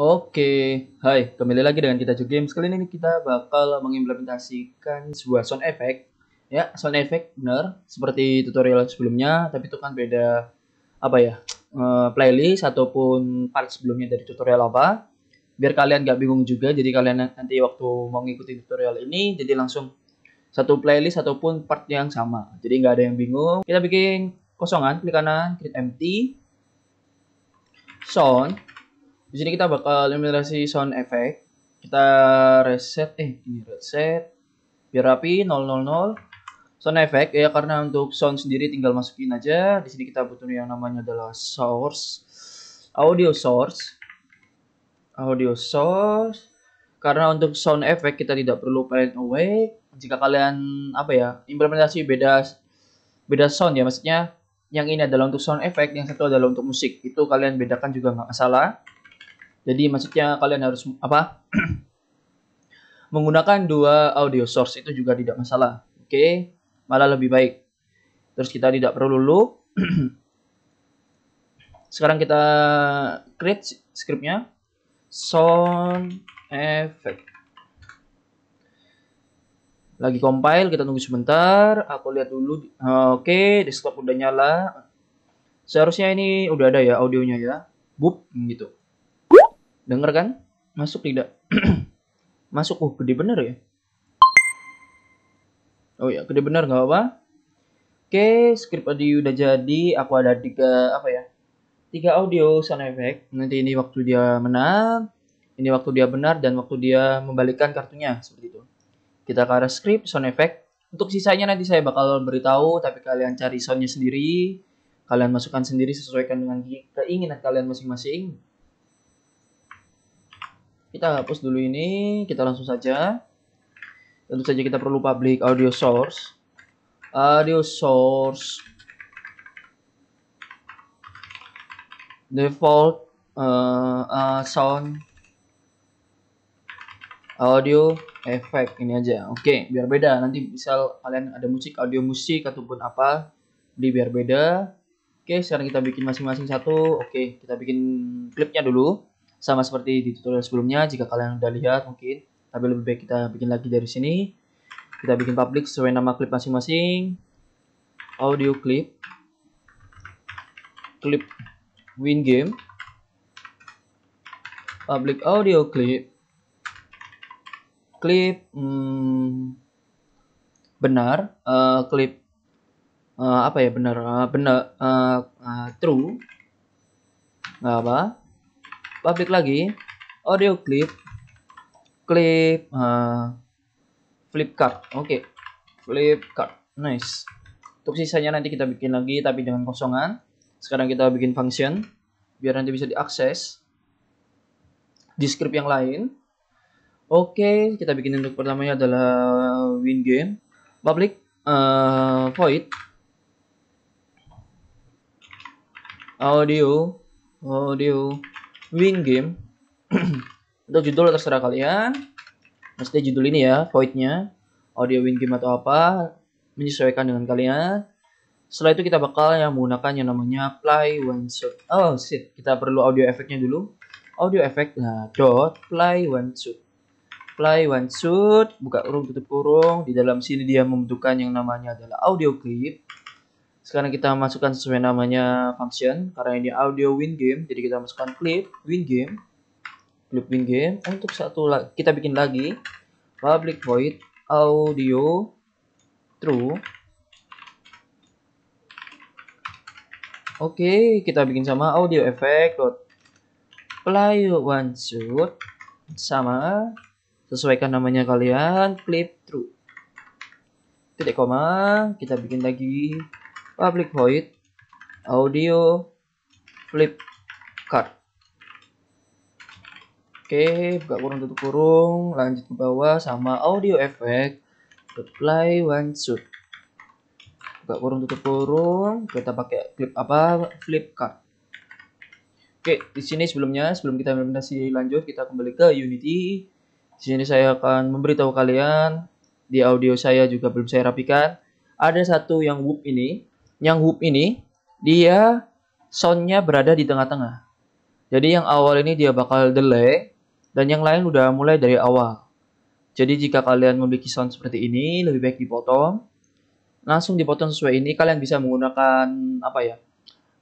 Oke, hai, kembali lagi dengan kita Cuk Games. Kali ini kita bakal mengimplementasikan sebuah sound effect. Ya, sound effect benar seperti tutorial sebelumnya, tapi itu kan beda apa ya? Playlist ataupun part sebelumnya dari tutorial apa. Biar kalian gak bingung juga, jadi kalian nanti waktu mau ngikutin tutorial ini, jadi langsung satu playlist ataupun part yang sama. Jadi nggak ada yang bingung. Kita bikin kosongan, klik kanan, create empty, sound. Di sini kita bakal implementasi sound effect. Kita reset, ini reset biar rapi 000. Sound effect ya, karena untuk sound sendiri tinggal masukin aja. Di sini kita butuh yang namanya adalah source, audio source, audio source. Karena untuk sound effect kita tidak perlu parent away. Jika kalian implementasi beda beda sound ya, maksudnya yang ini adalah untuk sound effect, yang satu adalah untuk musik. Itu kalian bedakan juga nggak masalah. Jadi maksudnya kalian harus menggunakan dua audio source itu juga tidak masalah. Oke, malah lebih baik. Terus kita tidak perlu loop. Sekarang kita create scriptnya. Sound effect. Lagi compile, kita tunggu sebentar. Aku lihat dulu. Oke, desktop udah nyala. Seharusnya ini udah ada ya audionya ya. Boop gitu. Denger kan? Masuk tidak? Masuk. Gede bener ya. Oh ya, gede bener nggak apa-apa. Oke, script tadi udah jadi. Aku ada tiga audio sound effect. Nanti ini waktu dia menang, ini waktu dia benar, dan waktu dia membalikkan kartunya seperti itu. Kita ke arah script sound effect. Untuk sisanya nanti saya bakal beritahu, tapi kalian cari soundnya sendiri. Kalian masukkan sendiri sesuaikan dengan keinginan kalian masing-masing. Kita hapus dulu ini, kita langsung saja. Tentu saja kita perlu public audio source. Audio source default sound audio effect ini aja. Oke, biar beda. Nanti misal kalian ada audio musik ataupun apa, biar beda. Oke, sekarang kita bikin masing-masing satu. Oke, kita bikin klipnya dulu. Sama seperti di tutorial sebelumnya, jika kalian udah lihat mungkin. Tapi lebih baik kita bikin lagi dari sini. Kita bikin public sesuai nama klip masing-masing. Audio clip. Clip win game. Public audio clip. Klip benar. Klip true. Nggak apa. Public lagi. Audio clip. Clip flip card. Oke. Flip card. Nice. Untuk sisanya nanti kita bikin lagi tapi dengan kosongan. Sekarang kita bikin function biar nanti bisa diakses di script yang lain. Oke, kita bikin untuk pertamanya adalah win game. Public void audio win game. Untuk judul terserah kalian. Maksudnya judul ini ya, voidnya audio win game atau apa, menyesuaikan dengan kalian. Setelah itu kita bakal menggunakan yang namanya play one shot. Oh shit, kita perlu audio efeknya dulu. Audio effect, dot play one shot. Play one shot, buka kurung tutup kurung. Di dalam sini dia membutuhkan yang namanya adalah audio clip. Sekarang kita masukkan sesuai namanya function, karena ini audio win game, jadi kita masukkan clip win game. Clip win game. Untuk satu lagi kita bikin lagi public void audio true. Oke, kita bikin sama audio effect dot play one shot sama sesuaikan namanya kalian, clip true. Titik koma, kita bikin lagi public void audio flip card. Oke, buka kurung tutup kurung, lanjut ke bawah sama audio effect dot play one shot. Buka kurung tutup kurung, kita pakai clip flip card. Oke, di sini sebelum kita implementasi lanjut, kita kembali ke Unity. Di sini saya akan memberitahu kalian, di audio saya juga belum saya rapikan. Ada satu yang whoop ini. Yang whoop ini dia soundnya berada di tengah-tengah. Jadi yang awal ini dia bakal delay, dan yang lain udah mulai dari awal. Jadi jika kalian memiliki sound seperti ini, lebih baik dipotong. Langsung dipotong sesuai ini, kalian bisa menggunakan apa ya?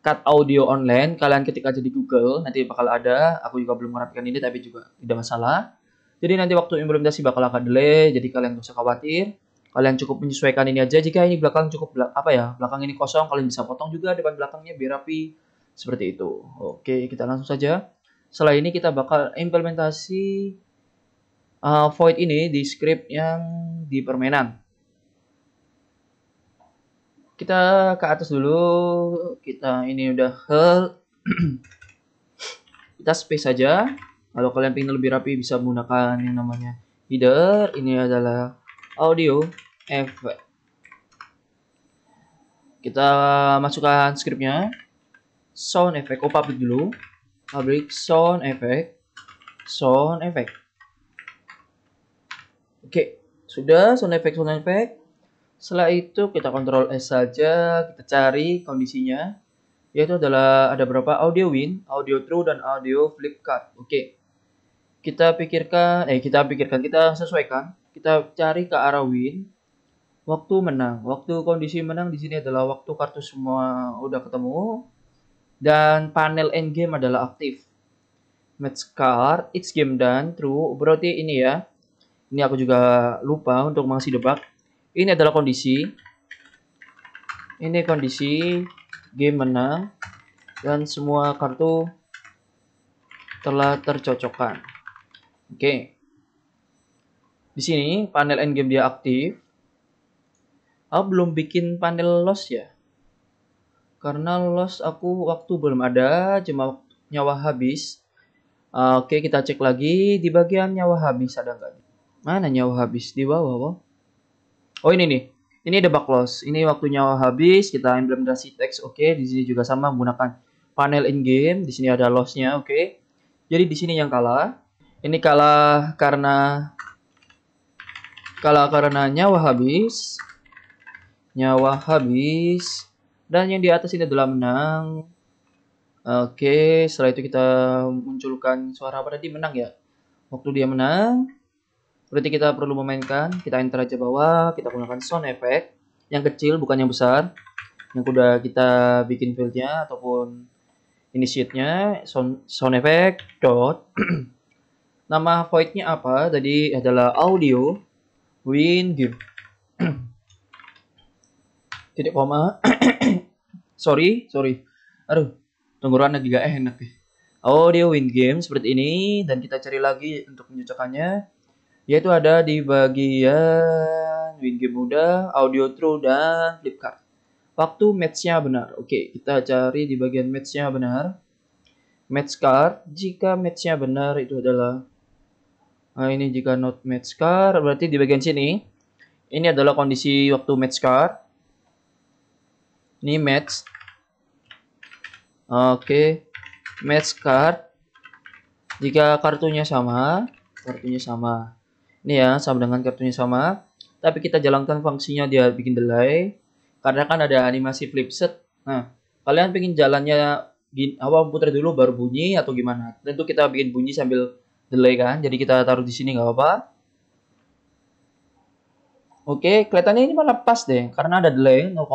Cut audio online, kalian ketik aja di Google, nanti bakal ada. Aku juga belum merapikan ini, tapi juga tidak masalah. Jadi nanti waktu implementasi bakal akan delay, jadi kalian gak usah khawatir. Kalian cukup menyesuaikan ini aja. Jika ini belakang cukup belakang ini kosong, kalian bisa potong juga depan belakangnya biar rapi. Seperti itu. Oke, kita langsung saja. Setelah ini kita bakal implementasi void ini di script yang di permainan. Kita ke atas dulu. Kita ini udah kita space saja. Kalau kalian ingin lebih rapi bisa menggunakan yang namanya header. Ini adalah audio effect. Kita masukkan scriptnya. Sound effect. Oh, public dulu. Public sound effect. Sound effect. Oke, sudah sound effect. Setelah itu kita kontrol S saja, kita cari kondisinya, yaitu adalah ada berapa audio win, audio true, dan audio flip cut. Oke, kita sesuaikan, kita cari ke arah win, waktu menang, waktu kondisi menang di sini adalah waktu kartu semua udah ketemu, dan panel end game adalah aktif. Match card, it's game done, true, berarti ini ya. Ini aku juga lupa untuk mengasih debug. Ini adalah kondisi. Ini kondisi game menang dan semua kartu telah tercocokkan. Oke. Di sini panel end game dia aktif. Aku belum bikin panel loss ya. Karena loss aku waktu belum ada, cuma nyawa habis. Oke, kita cek lagi di bagian nyawa habis ada nggak? Mana nyawa habis? Di bawah. Oh, ini nih. Ini debug loss. Ini waktu nyawa habis, kita implementasi teks. Oke, di sini juga sama menggunakan panel in game. Di sini ada loss-nya, oke. Jadi di sini yang kalah. Ini kalah karena nyawa habis. Nyawa habis. Dan yang di atas ini adalah menang. Oke, setelah itu kita munculkan suara apa tadi? Menang ya. Waktu dia menang, berarti kita perlu memainkan, kita enter aja bawah, kita gunakan sound effect yang kecil bukan yang besar, yang udah kita bikin fieldnya ataupun initiate-nya, sound effect dot nama void-nya apa tadi adalah audio win game titik koma sorry aduh tenggorokan lagi gak enak deh. Audio win game seperti ini, dan kita cari lagi untuk menyocokkannya, yaitu ada di bagian win game muda, audio true, dan flip card. Waktu match-nya benar. Oke, kita cari di bagian match-nya benar. Match card, jika match-nya benar itu adalah ini jika not match card, berarti di bagian sini. Ini adalah kondisi waktu match card. Ini match. Oke, match card. Jika kartunya sama. Ini ya, sama dengan kartunya sama. Tapi kita jalankan fungsinya dia bikin delay. Karena kan ada animasi flip set. Nah, kalian pengen jalannya awal putar dulu baru bunyi atau gimana? Tentu kita bikin bunyi sambil delay kan. Jadi kita taruh di sini nggak apa-apa. Oke, kelihatannya ini malah pas deh. Karena ada delay 0,5.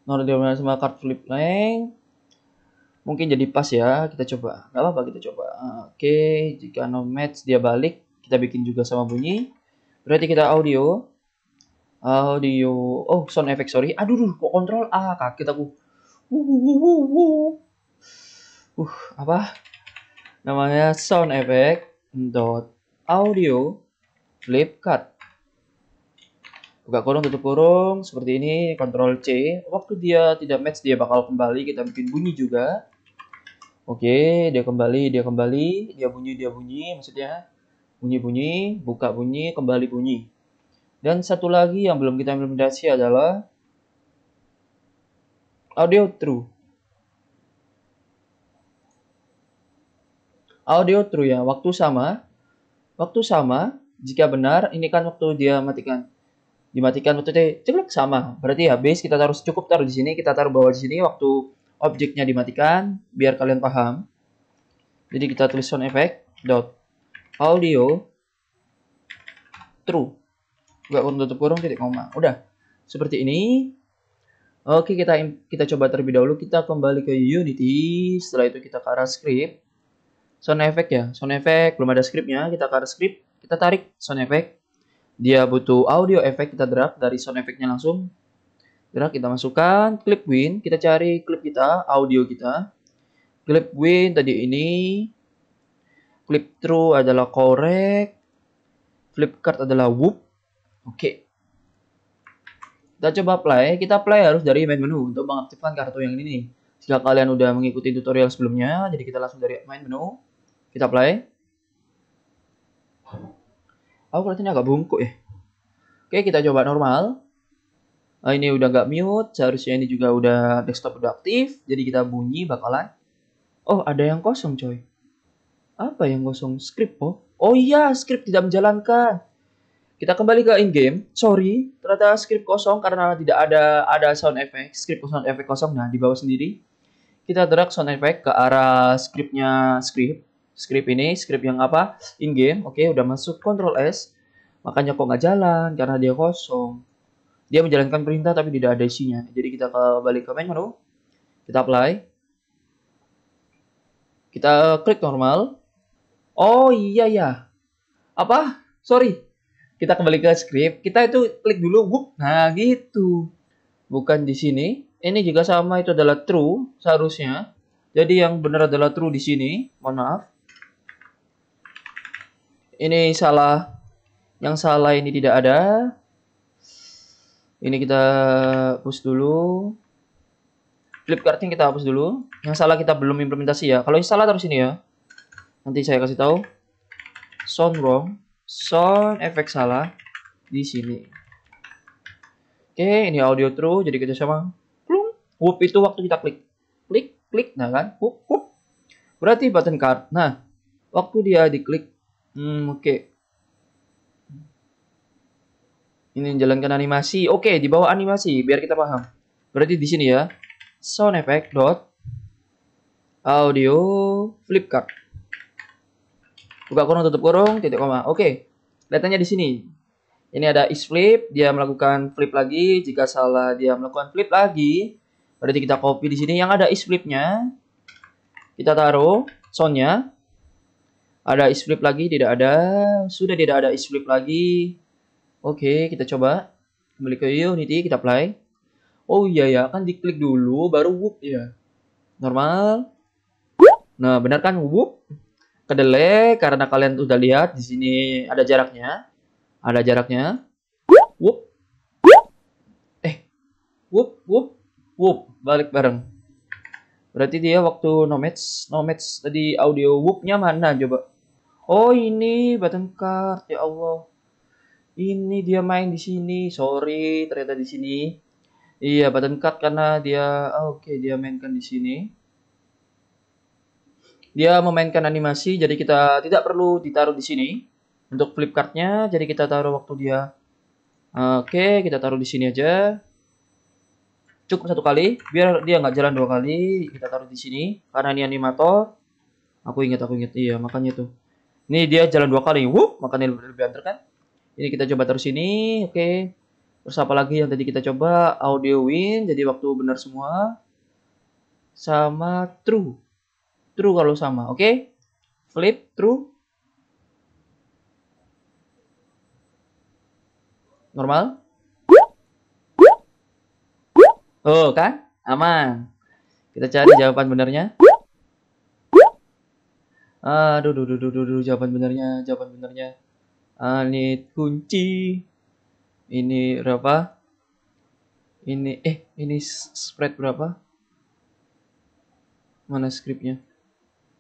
0,5 sama card flip length. Mungkin jadi pas ya, kita coba. Gak apa-apa, kita coba. Oke, jika no match dia balik, kita bikin juga sama bunyi. Berarti kita audio. Oh, sound effect, sorry. Aduh, kok kontrol A, kaget aku. Apa? Namanya sound effect dot audio flip cut. Buka kurung, tutup kurung, seperti ini, Ctrl C. Waktu dia tidak match, dia bakal kembali, kita bikin bunyi juga. Oke, dia kembali, dia bunyi, maksudnya bunyi, buka bunyi, kembali bunyi. Dan satu lagi yang belum kita implementasi adalah audio true. Audio true ya, waktu sama, jika benar, ini kan waktu dia dimatikan waktu itu ceklek sama. Berarti habis, kita cukup taruh di sini, kita taruh bawah di sini waktu objeknya dimatikan, biar kalian paham. Jadi kita tulis sound effect dot audio true. Enggak kurung tutup kurung titik koma. Udah. Seperti ini. Oke, kita coba terlebih dahulu. Kita kembali ke Unity. Setelah itu kita ke arah script. Sound effect ya. Sound effect belum ada scriptnya. Kita ke arah script. Kita tarik sound effect. Dia butuh audio effect. Kita drag dari sound effectnya langsung. Drag kita masukkan. Clip win. Kita cari clip kita. Audio kita. Clip win tadi ini. Clip true adalah correct. Flip card adalah whoop. Oke. Kita coba play. Kita play harus dari main menu untuk mengaktifkan kartu yang ini. Jika kalian udah mengikuti tutorial sebelumnya, jadi kita langsung dari main menu. Kita play. Aku kelihatannya agak bungkuk ya. Oke, kita coba normal. Nah, ini udah nggak mute. Seharusnya ini juga udah desktop udah aktif. Jadi kita bunyi bakalan. Oh, ada yang kosong coy. Apa yang kosong? Script oh. Oh iya, script tidak menjalankan. Kita kembali ke in-game. Sorry, ternyata script kosong karena tidak ada sound effect. Script sound effect kosong. Nah, di bawah sendiri. Kita drag sound effect ke arah scriptnya script. Script ini, script yang apa? In-game. Oke, udah masuk Ctrl S. Makanya kok nggak jalan karena dia kosong. Dia menjalankan perintah tapi tidak ada isinya. Jadi kita kembali ke main menu. Kita apply. Kita klik normal. Oh iya ya. Apa? Sorry. Kita kembali ke script. Kita itu klik dulu. Whoop. Nah gitu. Bukan di sini. Ini juga sama. Itu adalah true seharusnya. Jadi yang benar adalah true di sini. Mohon maaf. Ini salah. Yang salah ini tidak ada. Ini kita hapus dulu. Flipkartnya kita hapus dulu. Yang salah kita belum implementasi ya. Kalau yang salah taruh sini ya. Nanti saya kasih tahu. Sound wrong. Sound effect salah di sini. Oke, ini audio true. Jadi kita sama. Plung. Whoop itu waktu kita klik. Klik, klik. Nah kan. Whoop, whoop. Berarti button card. Nah, waktu dia diklik. Oke. Ini menjalankan animasi. Oke, di bawah animasi biar kita paham. Berarti di sini ya. Sound effect dot audio flip card. Buka kurung tutup kurung titik koma. Oke. Kelihatannya di sini. Ini ada is flip, dia melakukan flip lagi. Jika salah dia melakukan flip lagi. Berarti kita copy di sini yang ada is flipnya. Kita taruh soundnya. Ada is flip lagi, tidak ada. Sudah tidak ada is flip lagi. Oke, kita coba kembali ke Unity, kita play. Oh iya ya, kan diklik dulu baru whoop ya. Normal. Nah, benar kan whoop? Kedelai karena kalian udah lihat di sini ada jaraknya. Ada jaraknya. Whoop. Whoop, whoop, whoop, balik bareng. Berarti dia waktu no match tadi audio whoopnya mana coba? Oh, ini button card ya Allah. Ini dia main di sini. Sorry, ternyata di sini. Iya, button card karena dia oke, dia mainkan di sini. Dia memainkan animasi, jadi kita tidak perlu ditaruh di sini. Untuk flip cardnya, jadi kita taruh waktu dia. Oke, kita taruh di sini aja. Cukup satu kali, biar dia nggak jalan dua kali. Kita taruh di sini, karena ini animator. Aku ingat, iya makanya tuh. Ini dia jalan dua kali, makanya lebih antar kan? Ini kita coba taruh sini, oke. Terus apa lagi yang tadi kita coba? Audio win, jadi waktu benar semua. Sama true. True kalau sama, oke. Flip, true. Normal. Oh kan? Aman. Kita cari jawaban benernya. Aduh, jawaban benernya. Ini kunci. Ini berapa? Ini spread berapa? Mana scriptnya?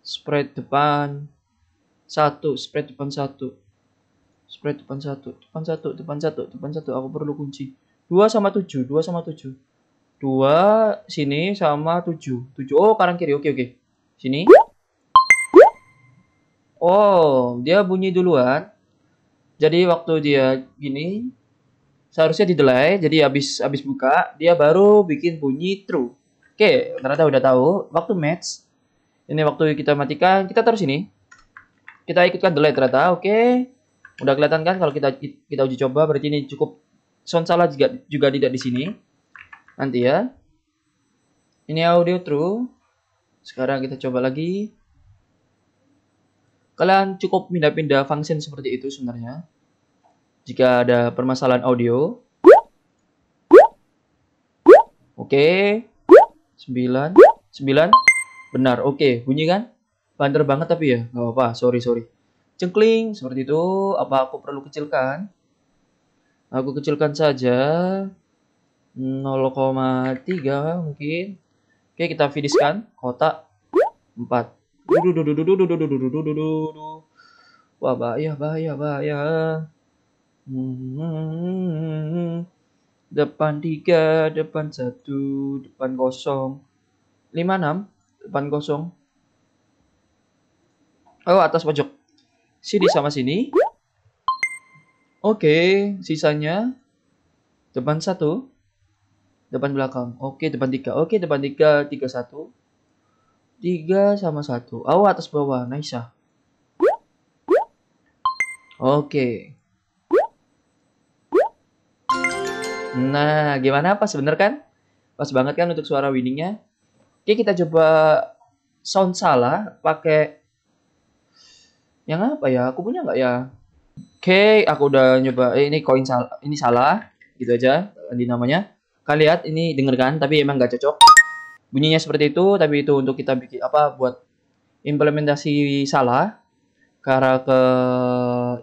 Spread depan 1, spread depan 1. Spread depan 1. Aku perlu kunci. 2 sama 7. 2 sini sama 7. Oh, kanan kiri. Oke. Sini. Oh, dia bunyi duluan. Jadi waktu dia gini seharusnya di delay, jadi habis buka dia baru bikin bunyi true. Oke, ternyata udah tahu waktu match Ini waktu kita matikan, kita taruh sini. Kita ikutkan delay ternyata, oke. Udah kelihatan kan kalau kita uji coba, berarti ini cukup sound salah juga tidak di sini. Nanti ya. Ini audio true. Sekarang kita coba lagi. Kalian cukup pindah-pindah function seperti itu sebenarnya. Jika ada permasalahan audio. Oke. 9. Benar, oke. Bunyi kan? Banter banget tapi ya. Gak apa-apa, sorry. Cengkling, seperti itu. Apa aku perlu kecilkan? Aku kecilkan saja. 0,3 mungkin. Oke, kita finishkan. Kotak 4. Wah, bahaya. Depan 3, depan 1, depan 0. 56, depan 0. Oh, atas pojok. Sini sama sini. Oke, sisanya depan 1, depan belakang. Oke, depan 3. Oke, depan 3, 3 1. 3 sama 1. Oh, atas bawah. Nice. Oke. Nah, gimana? Pas bener kan? Pas banget kan untuk suara winningnya. Oke, kita coba sound salah pakai yang apa ya? Aku punya nggak ya? Oke, aku udah nyoba. Ini koin salah. Ini salah. Gitu aja. Di namanya. Kalian lihat ini denger kan? Tapi emang nggak cocok. Bunyinya seperti itu. Tapi itu untuk kita bikin apa? Buat implementasi salah. Karena ke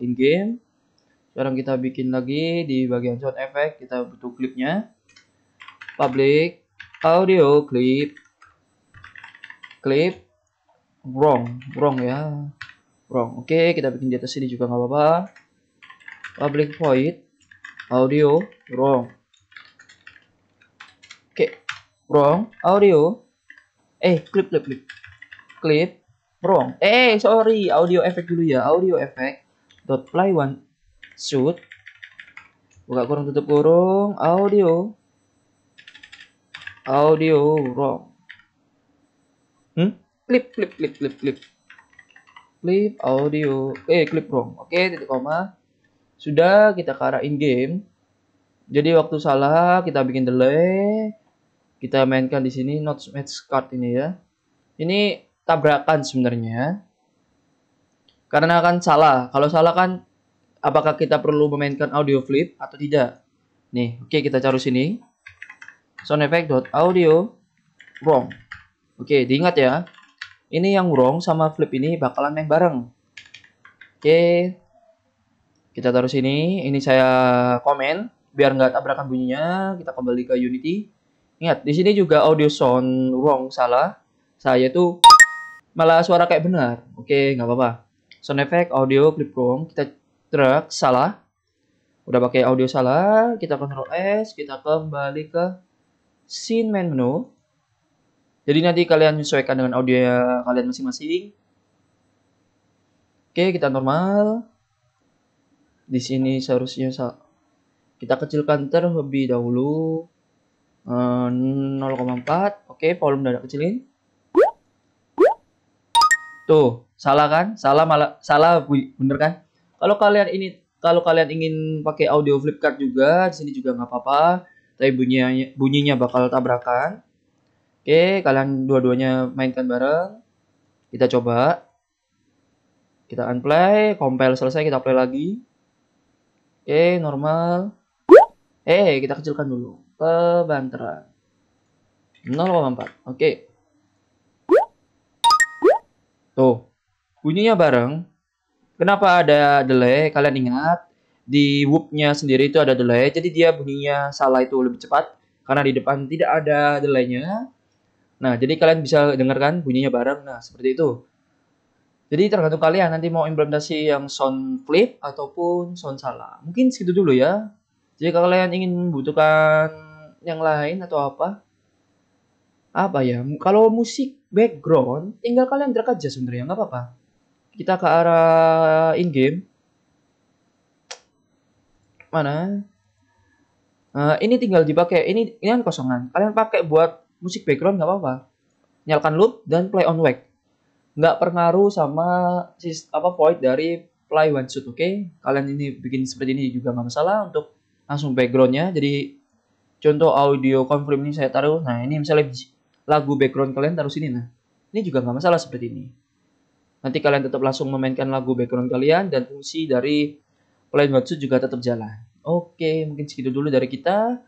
in game. Sekarang kita bikin lagi di bagian sound effect. Kita butuh klipnya. Public audio clip. Wrong ya. Wrong. Oke, kita bikin di atas sini juga nggak apa-apa. Public void audio wrong. Oke, wrong audio. Clip wrong. Sorry, audio effect dulu ya. Audio effect dot play one shoot. Buka kurung tutup kurung. Audio wrong. Clip audio. Clip wrong. Oke, titik koma. Sudah kita ke arah in game. Jadi waktu salah kita bikin delay. Kita mainkan di sini not match card ini ya. Ini tabrakan sebenarnya. Karena kan salah. Kalau salah kan apakah kita perlu memainkan audio flip atau tidak? Nih, oke kita taruh sini. Sound effect dot audio wrong. Oke, diingat ya. Ini yang wrong sama flip ini bakalan main bareng. Oke. Kita taruh sini. Ini saya komen biar nggak tabrakan bunyinya. Kita kembali ke Unity. Ingat, di sini juga audio sound wrong salah. Saya tuh malah suara kayak benar. Oke, nggak apa-apa. Sound effect audio clip wrong. Kita drag salah. Udah pakai audio salah. Kita Ctrl S. Kita kembali ke scene main menu. Jadi nanti kalian menyesuaikan dengan audio kalian masing-masing. Oke, kita normal. Di sini seharusnya kita kecilkan terlebih dahulu 0,4. Oke, volume udah kecilin. Tuh, salah kan? Salah bener kan? Kalau kalian ingin pakai audio flip card juga, di sini juga nggak apa-apa. Tapi bunyinya bakal tabrakan. Oke, kalian dua-duanya mainkan bareng. Kita coba. Kita unplay, compile selesai, kita play lagi. Oke, normal. Kita kecilkan dulu. Kebanteran. 0,4. Oke. Tuh, bunyinya bareng. Kenapa ada delay? Kalian ingat, di whoop-nya sendiri itu ada delay. Jadi dia bunyinya salah itu lebih cepat. Karena di depan tidak ada delay-nya. Nah, jadi kalian bisa dengarkan bunyinya bareng. Nah, seperti itu. Jadi tergantung kalian nanti mau implementasi yang sound flip ataupun sound salah. Mungkin segitu dulu ya. Jika kalian ingin membutuhkan yang lain atau apa ya? Kalau musik background, tinggal kalian drag aja sebenarnya, nggak apa-apa. Kita ke arah in game. Mana? Ini tinggal dipakai. Ini kan kosongan. Kalian pakai buat musik background nggak apa-apa. Nyalakan loop dan play on whack. nggak pengaruh sama void dari Play One Shoot. Oke, kalian ini bikin seperti ini juga nggak masalah. Untuk langsung backgroundnya, jadi contoh audio confirm ini saya taruh. Nah, ini misalnya lagu background kalian taruh sini. Nah, ini juga nggak masalah seperti ini. Nanti kalian tetap langsung memainkan lagu background kalian dan fungsi dari Play One Shoot juga tetap jalan. Oke, mungkin segitu dulu dari kita.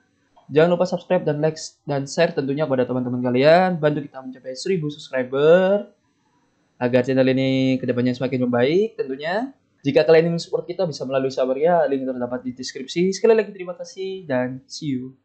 Jangan lupa subscribe dan like dan share tentunya kepada teman-teman kalian. Bantu kita mencapai 1000 subscriber agar channel ini kedepannya semakin membaik tentunya. Jika kalian ingin support kita bisa melalui Saweria, link terdapat di deskripsi. Sekali lagi terima kasih dan see you.